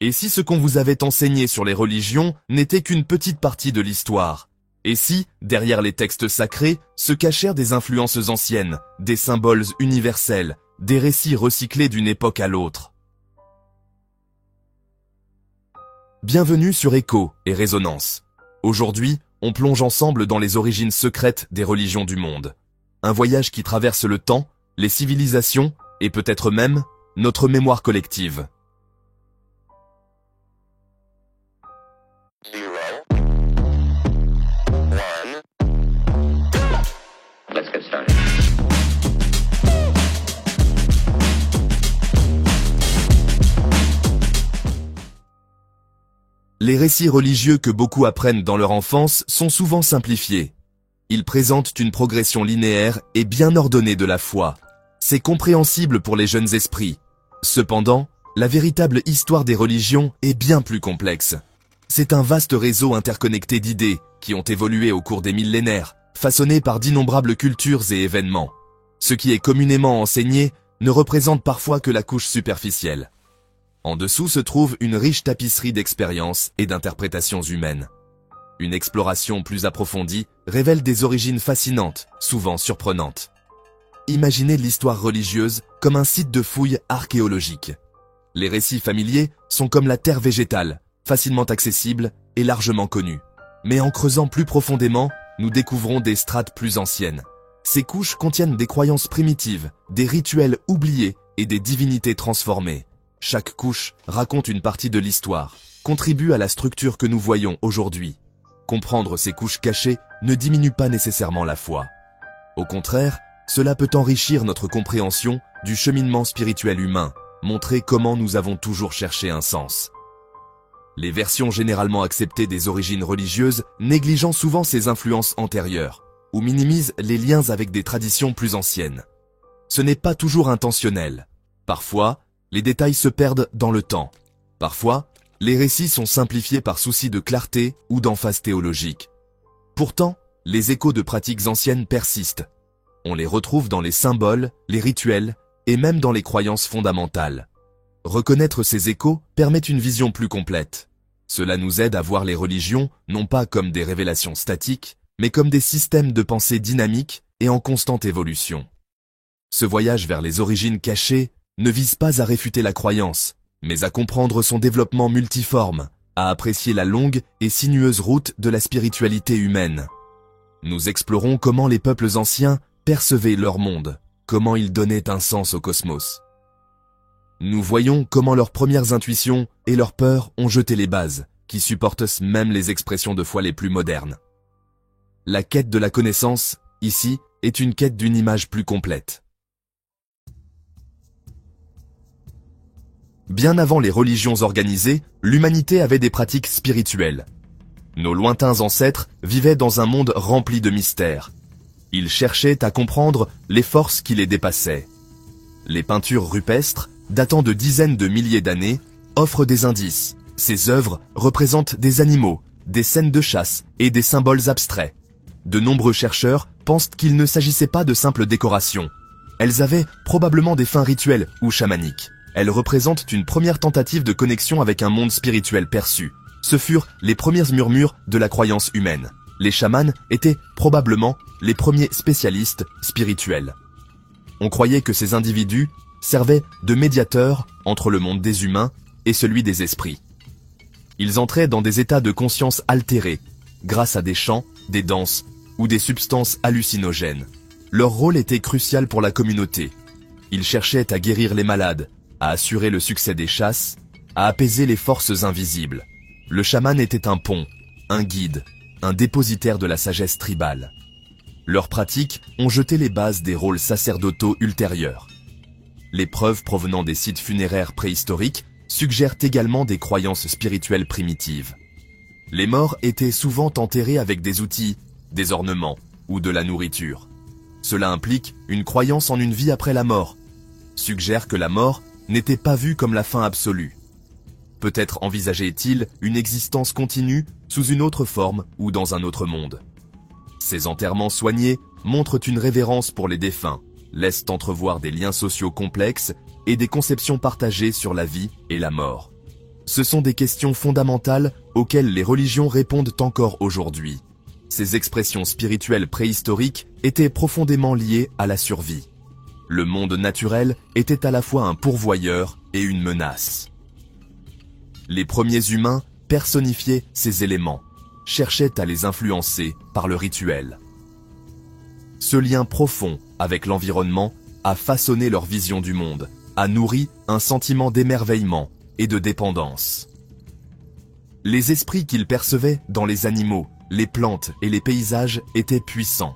Et si ce qu'on vous avait enseigné sur les religions n'était qu'une petite partie de l'histoire? Et si, derrière les textes sacrés, se cachèrent des influences anciennes, des symboles universels, des récits recyclés d'une époque à l'autre? Bienvenue sur Écho et Résonance. Aujourd'hui, on plonge ensemble dans les origines secrètes des religions du monde. Un voyage qui traverse le temps, les civilisations et peut-être même notre mémoire collective. Let's get started. Les récits religieux que beaucoup apprennent dans leur enfance sont souvent simplifiés. Ils présentent une progression linéaire et bien ordonnée de la foi. C'est compréhensible pour les jeunes esprits. Cependant, la véritable histoire des religions est bien plus complexe. C'est un vaste réseau interconnecté d'idées qui ont évolué au cours des millénaires, façonnées par d'innombrables cultures et événements. Ce qui est communément enseigné ne représente parfois que la couche superficielle. En dessous se trouve une riche tapisserie d'expériences et d'interprétations humaines. Une exploration plus approfondie révèle des origines fascinantes, souvent surprenantes. Imaginez l'histoire religieuse comme un site de fouilles archéologiques. Les récits familiers sont comme la terre végétale, facilement accessible et largement connue. Mais en creusant plus profondément, nous découvrons des strates plus anciennes. Ces couches contiennent des croyances primitives, des rituels oubliés et des divinités transformées. Chaque couche raconte une partie de l'histoire, contribue à la structure que nous voyons aujourd'hui. Comprendre ces couches cachées ne diminue pas nécessairement la foi. Au contraire, cela peut enrichir notre compréhension du cheminement spirituel humain, montrer comment nous avons toujours cherché un sens. Les versions généralement acceptées des origines religieuses négligeant souvent ces influences antérieures, ou minimisent les liens avec des traditions plus anciennes. Ce n'est pas toujours intentionnel. Parfois, les détails se perdent dans le temps. Parfois, les récits sont simplifiés par souci de clarté ou d'emphase théologique. Pourtant, les échos de pratiques anciennes persistent. On les retrouve dans les symboles, les rituels et même dans les croyances fondamentales. Reconnaître ces échos permet une vision plus complète. Cela nous aide à voir les religions non pas comme des révélations statiques, mais comme des systèmes de pensée dynamiques et en constante évolution. Ce voyage vers les origines cachées ne vise pas à réfuter la croyance, mais à comprendre son développement multiforme, à apprécier la longue et sinueuse route de la spiritualité humaine. Nous explorons comment les peuples anciens percevaient leur monde, comment ils donnaient un sens au cosmos. Nous voyons comment leurs premières intuitions et leurs peurs ont jeté les bases, qui supportent même les expressions de foi les plus modernes. La quête de la connaissance, ici, est une quête d'une image plus complète. Bien avant les religions organisées, l'humanité avait des pratiques spirituelles. Nos lointains ancêtres vivaient dans un monde rempli de mystères. Ils cherchaient à comprendre les forces qui les dépassaient. Les peintures rupestres, datant de dizaines de milliers d'années, offrent des indices. Ces œuvres représentent des animaux, des scènes de chasse et des symboles abstraits. De nombreux chercheurs pensent qu'il ne s'agissait pas de simples décorations. Elles avaient probablement des fins rituelles ou chamaniques. Elles représentent une première tentative de connexion avec un monde spirituel perçu. Ce furent les premiers murmures de la croyance humaine. Les chamans étaient probablement les premiers spécialistes spirituels. On croyait que ces individus servaient de médiateurs entre le monde des humains et celui des esprits. Ils entraient dans des états de conscience altérés, grâce à des chants, des danses ou des substances hallucinogènes. Leur rôle était crucial pour la communauté. Ils cherchaient à guérir les malades, à assurer le succès des chasses, à apaiser les forces invisibles. Le chaman était un pont, un guide, un dépositaire de la sagesse tribale. Leurs pratiques ont jeté les bases des rôles sacerdotaux ultérieurs. Les preuves provenant des sites funéraires préhistoriques suggèrent également des croyances spirituelles primitives. Les morts étaient souvent enterrés avec des outils, des ornements ou de la nourriture. Cela implique une croyance en une vie après la mort, suggère que la mort n'était pas vue comme la fin absolue. Peut-être envisageait-il une existence continue sous une autre forme ou dans un autre monde. Ces enterrements soignés montrent une révérence pour les défunts, laissent entrevoir des liens sociaux complexes et des conceptions partagées sur la vie et la mort. Ce sont des questions fondamentales auxquelles les religions répondent encore aujourd'hui. Ces expressions spirituelles préhistoriques étaient profondément liées à la survie. Le monde naturel était à la fois un pourvoyeur et une menace. Les premiers humains personnifiaient ces éléments, cherchaient à les influencer par le rituel. Ce lien profond avec l'environnement a façonné leur vision du monde, a nourri un sentiment d'émerveillement et de dépendance. Les esprits qu'ils percevaient dans les animaux, les plantes et les paysages étaient puissants.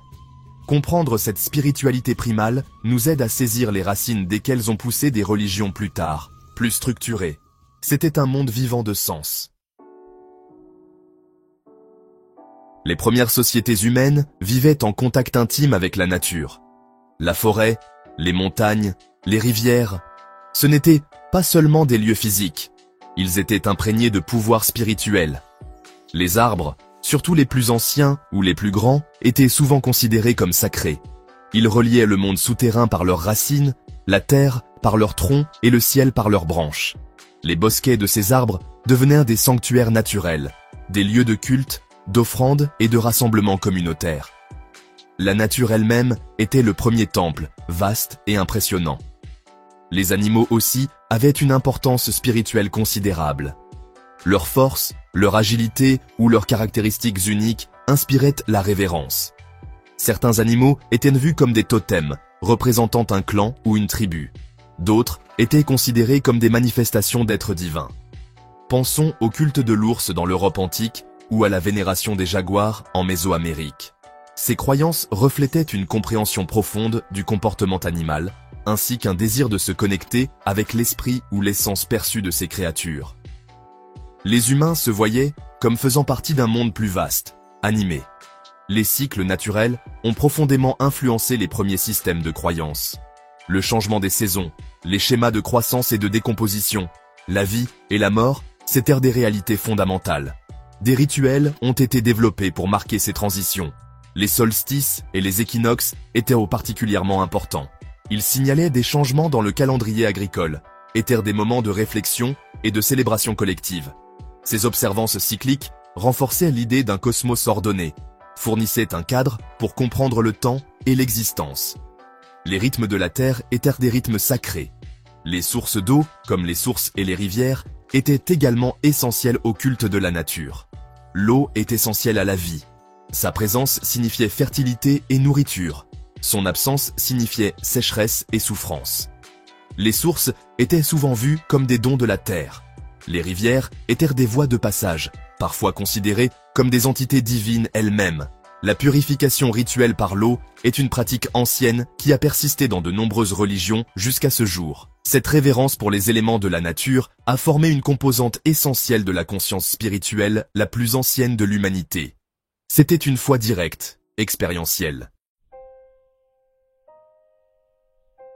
Comprendre cette spiritualité primale nous aide à saisir les racines desquelles ont poussé des religions plus tard, plus structurées. C'était un monde vivant de sens. Les premières sociétés humaines vivaient en contact intime avec la nature. La forêt, les montagnes, les rivières, ce n'étaient pas seulement des lieux physiques, ils étaient imprégnés de pouvoirs spirituels. Les arbres, surtout les plus anciens ou les plus grands, étaient souvent considérés comme sacrés. Ils reliaient le monde souterrain par leurs racines, la terre par leurs troncs et le ciel par leurs branches. Les bosquets de ces arbres devenaient des sanctuaires naturels, des lieux de culte, d'offrandes et de rassemblements communautaires. La nature elle-même était le premier temple, vaste et impressionnant. Les animaux aussi avaient une importance spirituelle considérable. Leur force, leur agilité ou leurs caractéristiques uniques inspiraient la révérence. Certains animaux étaient vus comme des totems, représentant un clan ou une tribu. D'autres étaient considérés comme des manifestations d'êtres divins. Pensons au culte de l'ours dans l'Europe antique ou à la vénération des jaguars en Mésoamérique. Ces croyances reflétaient une compréhension profonde du comportement animal, ainsi qu'un désir de se connecter avec l'esprit ou l'essence perçue de ces créatures. Les humains se voyaient comme faisant partie d'un monde plus vaste, animé. Les cycles naturels ont profondément influencé les premiers systèmes de croyances. Le changement des saisons, les schémas de croissance et de décomposition, la vie et la mort, c'étaient des réalités fondamentales. Des rituels ont été développés pour marquer ces transitions. Les solstices et les équinoxes étaient particulièrement importants. Ils signalaient des changements dans le calendrier agricole, étaient des moments de réflexion et de célébration collective. Ces observances cycliques renforçaient l'idée d'un cosmos ordonné, fournissaient un cadre pour comprendre le temps et l'existence. Les rythmes de la Terre étaient des rythmes sacrés. Les sources d'eau, comme les sources et les rivières, étaient également essentielles au culte de la nature. L'eau est essentielle à la vie. Sa présence signifiait fertilité et nourriture. Son absence signifiait sécheresse et souffrance. Les sources étaient souvent vues comme des dons de la terre. Les rivières étaient des voies de passage, parfois considérées comme des entités divines elles-mêmes. La purification rituelle par l'eau est une pratique ancienne qui a persisté dans de nombreuses religions jusqu'à ce jour. Cette révérence pour les éléments de la nature a formé une composante essentielle de la conscience spirituelle la plus ancienne de l'humanité. C'était une foi directe, expérientielle.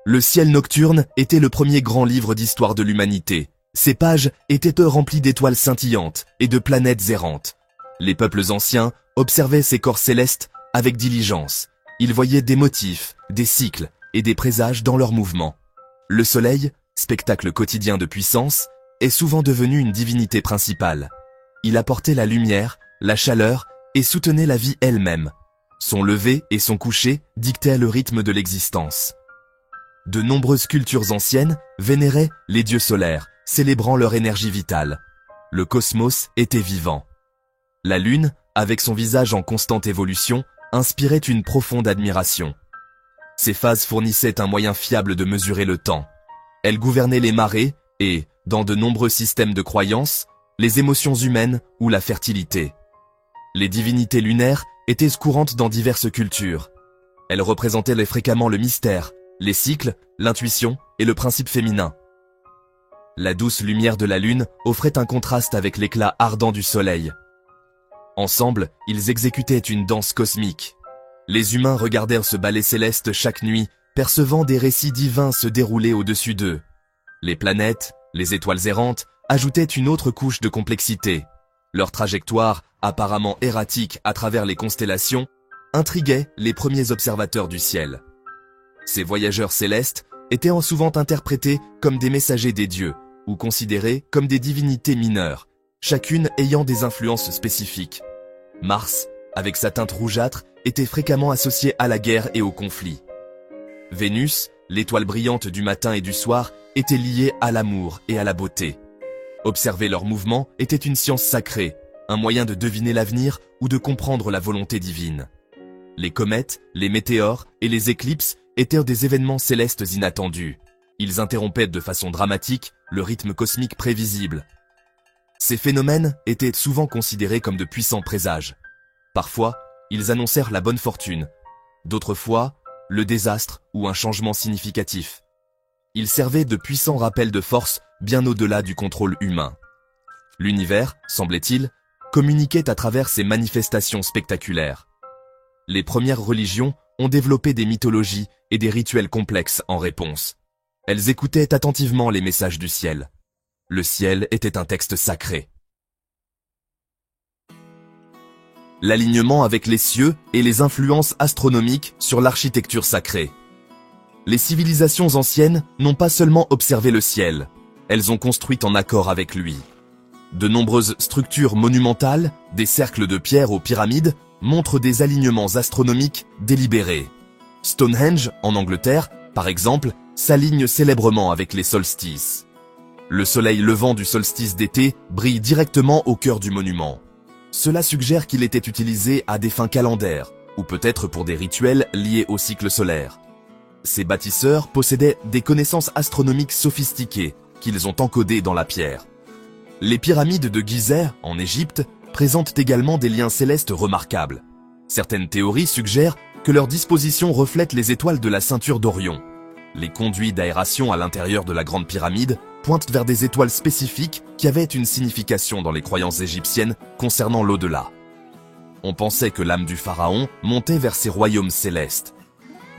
Le ciel nocturne était le premier grand livre d'histoire de l'humanité. Ses pages étaient remplies d'étoiles scintillantes et de planètes errantes. Les peuples anciens observaient ces corps célestes avec diligence. Ils voyaient des motifs, des cycles et des présages dans leurs mouvements. Le soleil, spectacle quotidien de puissance, est souvent devenu une divinité principale. Il apportait la lumière, la chaleur et soutenait la vie elle-même. Son lever et son coucher dictaient le rythme de l'existence. De nombreuses cultures anciennes vénéraient les dieux solaires, célébrant leur énergie vitale. Le cosmos était vivant. La lune, avec son visage en constante évolution, inspirait une profonde admiration. Ces phases fournissaient un moyen fiable de mesurer le temps. Elles gouvernaient les marées et, dans de nombreux systèmes de croyances, les émotions humaines ou la fertilité. Les divinités lunaires étaient courantes dans diverses cultures. Elles représentaient fréquemment le mystère, les cycles, l'intuition et le principe féminin. La douce lumière de la lune offrait un contraste avec l'éclat ardent du soleil. Ensemble, ils exécutaient une danse cosmique. Les humains regardèrent ce ballet céleste chaque nuit, percevant des récits divins se dérouler au-dessus d'eux. Les planètes, les étoiles errantes, ajoutaient une autre couche de complexité. Leur trajectoire, apparemment erratique à travers les constellations, intriguait les premiers observateurs du ciel. Ces voyageurs célestes étaient souvent interprétés comme des messagers des dieux, ou considérées comme des divinités mineures, chacune ayant des influences spécifiques. Mars, avec sa teinte rougeâtre, était fréquemment associé à la guerre et au conflit. Vénus, l'étoile brillante du matin et du soir, était liée à l'amour et à la beauté. Observer leurs mouvements était une science sacrée, un moyen de deviner l'avenir ou de comprendre la volonté divine. Les comètes, les météores et les éclipses étaient des événements célestes inattendus. Ils interrompaient de façon dramatique le rythme cosmique prévisible. Ces phénomènes étaient souvent considérés comme de puissants présages. Parfois, ils annoncèrent la bonne fortune. D'autres fois, le désastre ou un changement significatif. Ils servaient de puissants rappels de force bien au-delà du contrôle humain. L'univers, semblait-il, communiquait à travers ces manifestations spectaculaires. Les premières religions ont développé des mythologies et des rituels complexes en réponse. Elles écoutaient attentivement les messages du ciel. Le ciel était un texte sacré. L'alignement avec les cieux et les influences astronomiques sur l'architecture sacrée. Les civilisations anciennes n'ont pas seulement observé le ciel, elles ont construit en accord avec lui. De nombreuses structures monumentales, des cercles de pierre aux pyramides, montrent des alignements astronomiques délibérés. Stonehenge, en Angleterre, par exemple, s'aligne célèbrement avec les solstices. Le soleil levant du solstice d'été brille directement au cœur du monument. Cela suggère qu'il était utilisé à des fins calendaires, ou peut-être pour des rituels liés au cycle solaire. Ces bâtisseurs possédaient des connaissances astronomiques sophistiquées qu'ils ont encodées dans la pierre. Les pyramides de Gizeh, en Égypte, présentent également des liens célestes remarquables. Certaines théories suggèrent que leur disposition reflète les étoiles de la ceinture d'Orion. Les conduits d'aération à l'intérieur de la Grande Pyramide pointent vers des étoiles spécifiques qui avaient une signification dans les croyances égyptiennes concernant l'au-delà. On pensait que l'âme du pharaon montait vers ses royaumes célestes.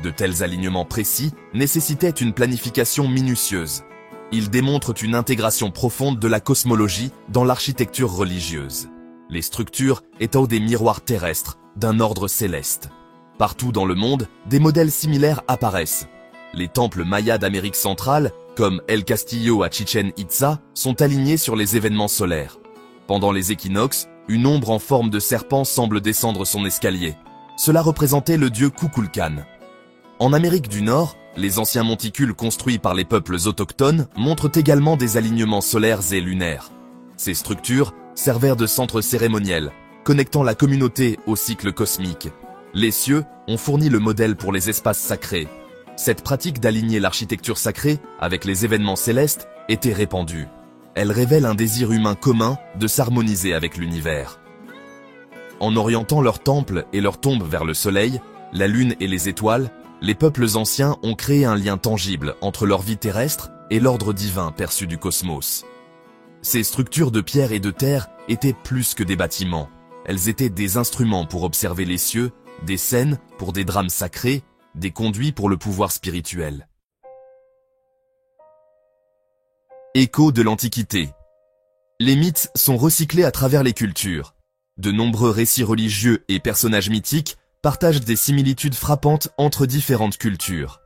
De tels alignements précis nécessitaient une planification minutieuse. Ils démontrent une intégration profonde de la cosmologie dans l'architecture religieuse. Les structures étant des miroirs terrestres d'un ordre céleste. Partout dans le monde, des modèles similaires apparaissent. Les temples mayas d'Amérique centrale, comme El Castillo à Chichen Itza, sont alignés sur les événements solaires. Pendant les équinoxes, une ombre en forme de serpent semble descendre son escalier. Cela représentait le dieu Kukulkan. En Amérique du Nord, les anciens monticules construits par les peuples autochtones montrent également des alignements solaires et lunaires. Ces structures servèrent de centre cérémoniel, connectant la communauté au cycle cosmique. Les cieux ont fourni le modèle pour les espaces sacrés. Cette pratique d'aligner l'architecture sacrée avec les événements célestes était répandue. Elle révèle un désir humain commun de s'harmoniser avec l'univers. En orientant leurs temples et leurs tombes vers le soleil, la lune et les étoiles, les peuples anciens ont créé un lien tangible entre leur vie terrestre et l'ordre divin perçu du cosmos. Ces structures de pierre et de terre étaient plus que des bâtiments. Elles étaient des instruments pour observer les cieux, des scènes pour des drames sacrés, des conduits pour le pouvoir spirituel. Écho de l'Antiquité. Les mythes sont recyclés à travers les cultures. De nombreux récits religieux et personnages mythiques partagent des similitudes frappantes entre différentes cultures.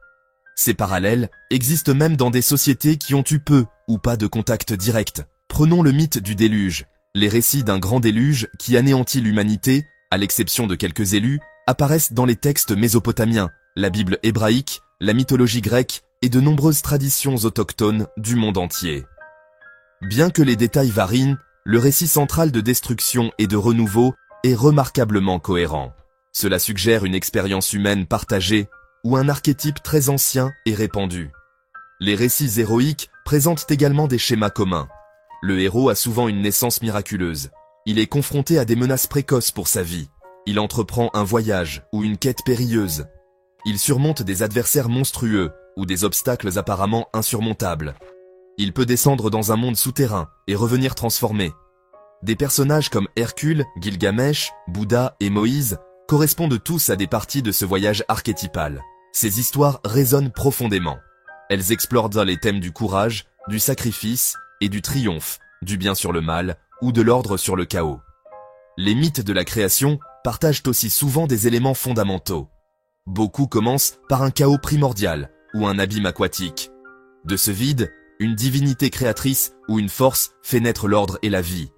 Ces parallèles existent même dans des sociétés qui ont eu peu ou pas de contact direct. Prenons le mythe du déluge. Les récits d'un grand déluge qui anéantit l'humanité, à l'exception de quelques élus, apparaissent dans les textes mésopotamiens, la Bible hébraïque, la mythologie grecque et de nombreuses traditions autochtones du monde entier. Bien que les détails varient, le récit central de destruction et de renouveau est remarquablement cohérent. Cela suggère une expérience humaine partagée ou un archétype très ancien et répandu. Les récits héroïques présentent également des schémas communs. Le héros a souvent une naissance miraculeuse. Il est confronté à des menaces précoces pour sa vie. Il entreprend un voyage ou une quête périlleuse. Il surmonte des adversaires monstrueux ou des obstacles apparemment insurmontables. Il peut descendre dans un monde souterrain et revenir transformé. Des personnages comme Hercule, Gilgamesh, Bouddha et Moïse correspondent tous à des parties de ce voyage archétypal. Ces histoires résonnent profondément. Elles explorent les thèmes du courage, du sacrifice et du triomphe, du bien sur le mal ou de l'ordre sur le chaos. Les mythes de la création partagent aussi souvent des éléments fondamentaux. Beaucoup commencent par un chaos primordial ou un abîme aquatique. De ce vide, une divinité créatrice ou une force fait naître l'ordre et la vie.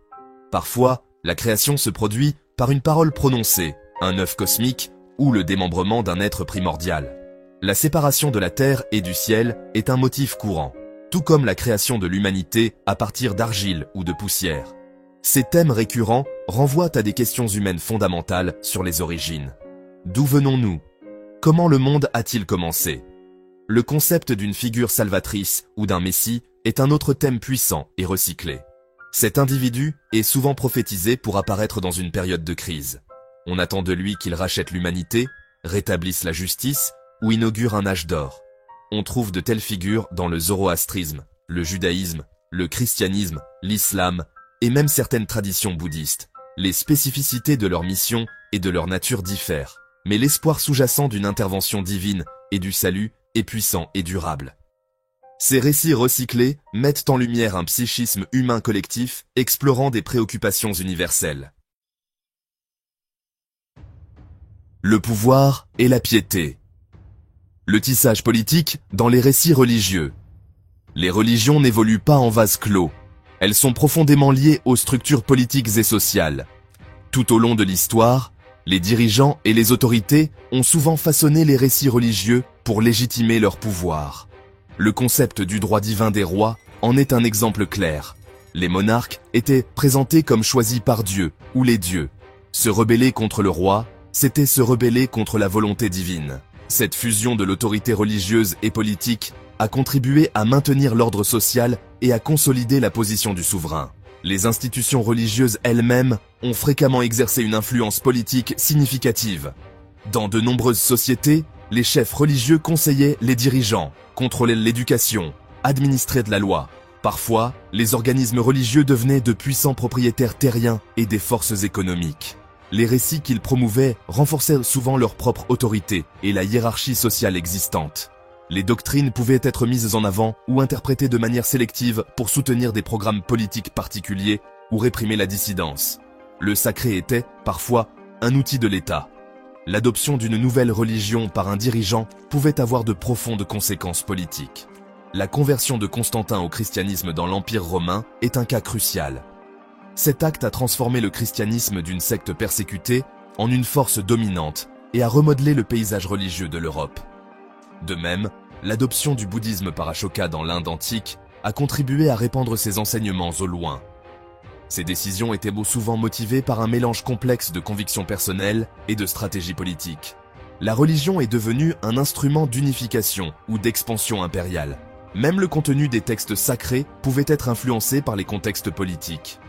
Parfois, la création se produit par une parole prononcée, un œuf cosmique ou le démembrement d'un être primordial. La séparation de la terre et du ciel est un motif courant, tout comme la création de l'humanité à partir d'argile ou de poussière. Ces thèmes récurrents renvoient à des questions humaines fondamentales sur les origines. D'où venons-nous? Comment le monde a-t-il commencé? Le concept d'une figure salvatrice ou d'un messie est un autre thème puissant et recyclé. Cet individu est souvent prophétisé pour apparaître dans une période de crise. On attend de lui qu'il rachète l'humanité, rétablisse la justice ou inaugure un âge d'or. On trouve de telles figures dans le zoroastrisme, le judaïsme, le christianisme, l'islam et même certaines traditions bouddhistes. Les spécificités de leur mission et de leur nature diffèrent, mais l'espoir sous-jacent d'une intervention divine et du salut est puissant et durable. Ces récits recyclés mettent en lumière un psychisme humain collectif explorant des préoccupations universelles. Le pouvoir et la piété. Le tissage politique dans les récits religieux. Les religions n'évoluent pas en vase clos. Elles sont profondément liées aux structures politiques et sociales. Tout au long de l'histoire, les dirigeants et les autorités ont souvent façonné les récits religieux pour légitimer leur pouvoir. Le concept du droit divin des rois en est un exemple clair. Les monarques étaient présentés comme choisis par Dieu ou les dieux. Se rebeller contre le roi, c'était se rebeller contre la volonté divine. Cette fusion de l'autorité religieuse et politique a contribué à maintenir l'ordre social et à consolider la position du souverain. Les institutions religieuses elles-mêmes ont fréquemment exercé une influence politique significative. Dans de nombreuses sociétés, les chefs religieux conseillaient les dirigeants, contrôlaient l'éducation, administraient de la loi. Parfois, les organismes religieux devenaient de puissants propriétaires terriens et des forces économiques. Les récits qu'ils promouvaient renforçaient souvent leur propre autorité et la hiérarchie sociale existante. Les doctrines pouvaient être mises en avant ou interprétées de manière sélective pour soutenir des programmes politiques particuliers ou réprimer la dissidence. Le sacré était, parfois, un outil de l'État. L'adoption d'une nouvelle religion par un dirigeant pouvait avoir de profondes conséquences politiques. La conversion de Constantin au christianisme dans l'Empire romain est un cas crucial. Cet acte a transformé le christianisme d'une secte persécutée en une force dominante et a remodelé le paysage religieux de l'Europe. De même, l'adoption du bouddhisme par Ashoka dans l'Inde antique a contribué à répandre ses enseignements au loin. Ces décisions étaient souvent motivées par un mélange complexe de convictions personnelles et de stratégies politiques. La religion est devenue un instrument d'unification ou d'expansion impériale. Même le contenu des textes sacrés pouvait être influencé par les contextes politiques.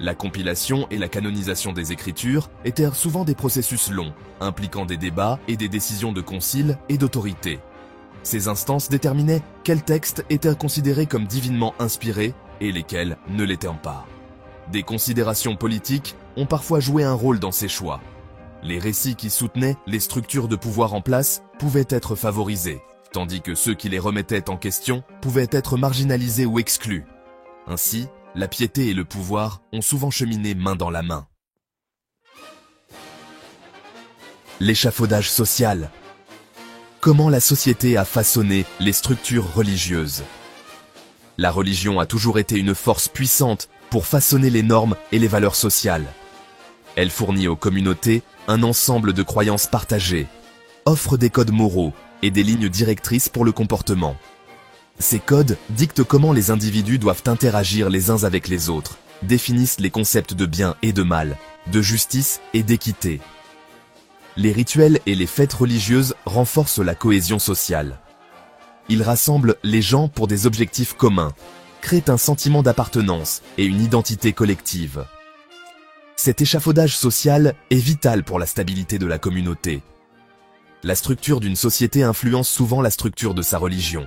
La compilation et la canonisation des Écritures étaient souvent des processus longs, impliquant des débats et des décisions de concile et d'autorité. Ces instances déterminaient quels textes étaient considérés comme divinement inspirés et lesquels ne l'étaient pas. Des considérations politiques ont parfois joué un rôle dans ces choix. Les récits qui soutenaient les structures de pouvoir en place pouvaient être favorisés, tandis que ceux qui les remettaient en question pouvaient être marginalisés ou exclus. Ainsi, la piété et le pouvoir ont souvent cheminé main dans la main. L'échafaudage social. Comment la société a façonné les structures religieuses? La religion a toujours été une force puissante pour façonner les normes et les valeurs sociales. Elle fournit aux communautés un ensemble de croyances partagées, offre des codes moraux et des lignes directrices pour le comportement. Ces codes dictent comment les individus doivent interagir les uns avec les autres, définissent les concepts de bien et de mal, de justice et d'équité. Les rituels et les fêtes religieuses renforcent la cohésion sociale. Ils rassemblent les gens pour des objectifs communs, créent un sentiment d'appartenance et une identité collective. Cet échafaudage social est vital pour la stabilité de la communauté. La structure d'une société influence souvent la structure de sa religion.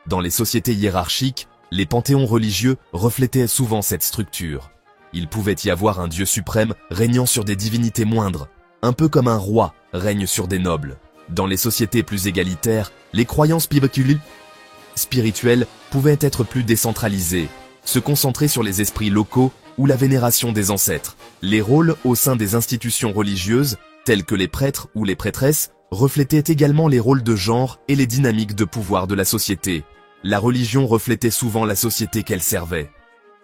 Dans les sociétés hiérarchiques, les panthéons religieux reflétaient souvent cette structure. Il pouvait y avoir un dieu suprême régnant sur des divinités moindres, un peu comme un roi règne sur des nobles. Dans les sociétés plus égalitaires, les croyances spirituelles pouvaient être plus décentralisées, se concentrer sur les esprits locaux ou la vénération des ancêtres. Les rôles au sein des institutions religieuses, tels que les prêtres ou les prêtresses, reflétaient également les rôles de genre et les dynamiques de pouvoir de la société. La religion reflétait souvent la société qu'elle servait.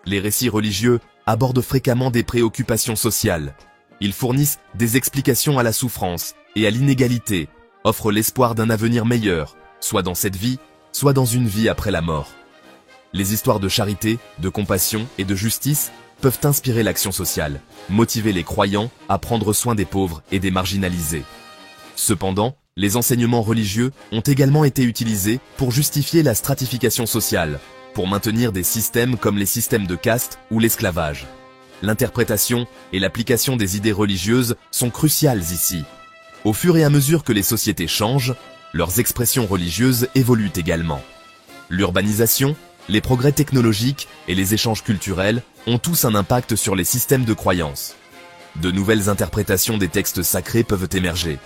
Les récits religieux abordent fréquemment des préoccupations sociales. Ils fournissent des explications à la souffrance et à l'inégalité, offrent l'espoir d'un avenir meilleur, soit dans cette vie, soit dans une vie après la mort. Les histoires de charité, de compassion et de justice peuvent inspirer l'action sociale, motiver les croyants à prendre soin des pauvres et des marginalisés. Cependant, les enseignements religieux ont également été utilisés pour justifier la stratification sociale, pour maintenir des systèmes comme les systèmes de caste ou l'esclavage. L'interprétation et l'application des idées religieuses sont cruciales ici. Au fur et à mesure que les sociétés changent, leurs expressions religieuses évoluent également. L'urbanisation, les progrès technologiques et les échanges culturels ont tous un impact sur les systèmes de croyances. De nouvelles interprétations des textes sacrés peuvent émerger.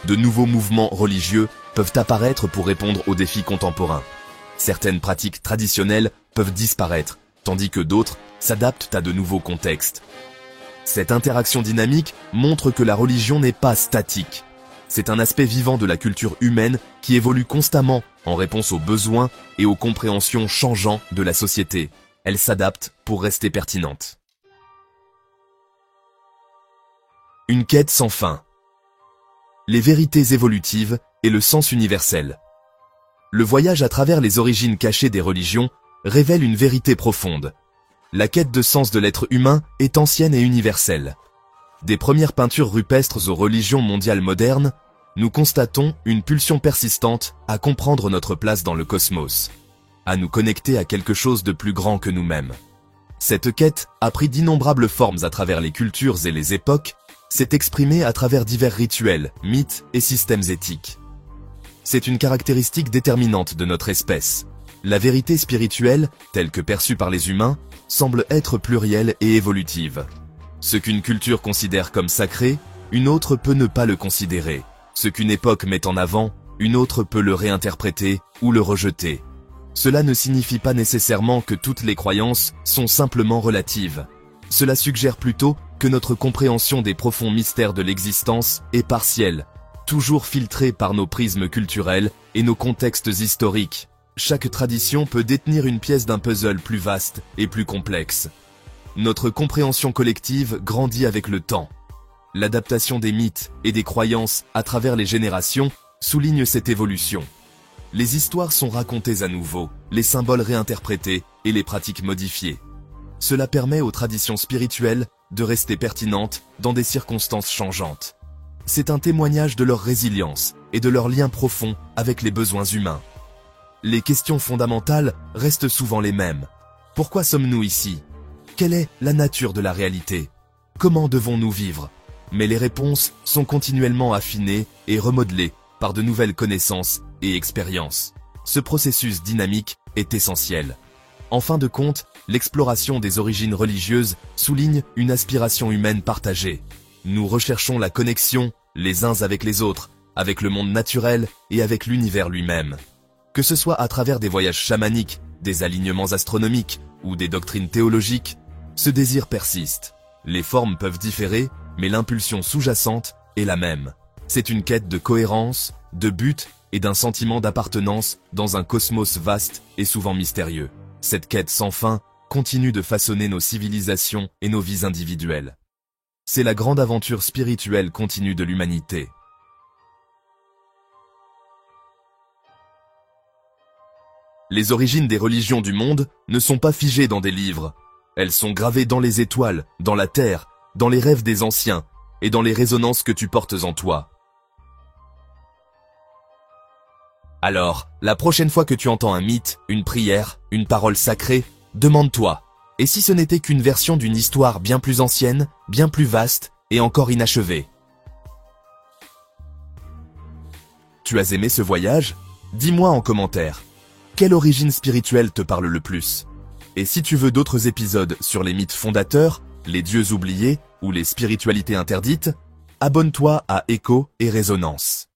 De nouveaux mouvements religieux peuvent apparaître pour répondre aux défis contemporains. Certaines pratiques traditionnelles peuvent disparaître, tandis que d'autres s'adaptent à de nouveaux contextes. Cette interaction dynamique montre que la religion n'est pas statique. C'est un aspect vivant de la culture humaine qui évolue constamment en réponse aux besoins et aux compréhensions changeantes de la société. Elle s'adapte pour rester pertinente. Une quête sans fin. Les vérités évolutives et le sens universel. Le voyage à travers les origines cachées des religions révèle une vérité profonde. La quête de sens de l'être humain est ancienne et universelle. Des premières peintures rupestres aux religions mondiales modernes, nous constatons une pulsion persistante à comprendre notre place dans le cosmos, à nous connecter à quelque chose de plus grand que nous-mêmes. Cette quête a pris d'innombrables formes à travers les cultures et les époques, s'est exprimée à travers divers rituels, mythes et systèmes éthiques. C'est une caractéristique déterminante de notre espèce. La vérité spirituelle, telle que perçue par les humains, semble être plurielle et évolutive. Ce qu'une culture considère comme sacré, une autre peut ne pas le considérer. Ce qu'une époque met en avant, une autre peut le réinterpréter ou le rejeter. Cela ne signifie pas nécessairement que toutes les croyances sont simplement relatives. Cela suggère plutôt que notre compréhension des profonds mystères de l'existence est partielle, toujours filtrée par nos prismes culturels et nos contextes historiques. Chaque tradition peut détenir une pièce d'un puzzle plus vaste et plus complexe. Notre compréhension collective grandit avec le temps. L'adaptation des mythes et des croyances à travers les générations souligne cette évolution. Les histoires sont racontées à nouveau, les symboles réinterprétés et les pratiques modifiées. Cela permet aux traditions spirituelles de rester pertinentes dans des circonstances changeantes. C'est un témoignage de leur résilience et de leur lien profond avec les besoins humains. Les questions fondamentales restent souvent les mêmes. Pourquoi sommes-nous ici? Quelle est la nature de la réalité? Comment devons-nous vivre? Mais les réponses sont continuellement affinées et remodelées par de nouvelles connaissances et expériences. Ce processus dynamique est essentiel. En fin de compte, l'exploration des origines religieuses souligne une aspiration humaine partagée. Nous recherchons la connexion, les uns avec les autres, avec le monde naturel et avec l'univers lui-même. Que ce soit à travers des voyages chamaniques, des alignements astronomiques ou des doctrines théologiques, ce désir persiste. Les formes peuvent différer, mais l'impulsion sous-jacente est la même. C'est une quête de cohérence, de but et d'un sentiment d'appartenance dans un cosmos vaste et souvent mystérieux. Cette quête sans fin continue de façonner nos civilisations et nos vies individuelles. C'est la grande aventure spirituelle continue de l'humanité. Les origines des religions du monde ne sont pas figées dans des livres. Elles sont gravées dans les étoiles, dans la terre, dans les rêves des anciens et dans les résonances que tu portes en toi. Alors, la prochaine fois que tu entends un mythe, une prière, une parole sacrée, demande-toi, et si ce n'était qu'une version d'une histoire bien plus ancienne, bien plus vaste et encore inachevée? Tu as aimé ce voyage? Dis-moi en commentaire. Quelle origine spirituelle te parle le plus? Et si tu veux d'autres épisodes sur les mythes fondateurs, les dieux oubliés ou les spiritualités interdites, abonne-toi à Écho et Résonance.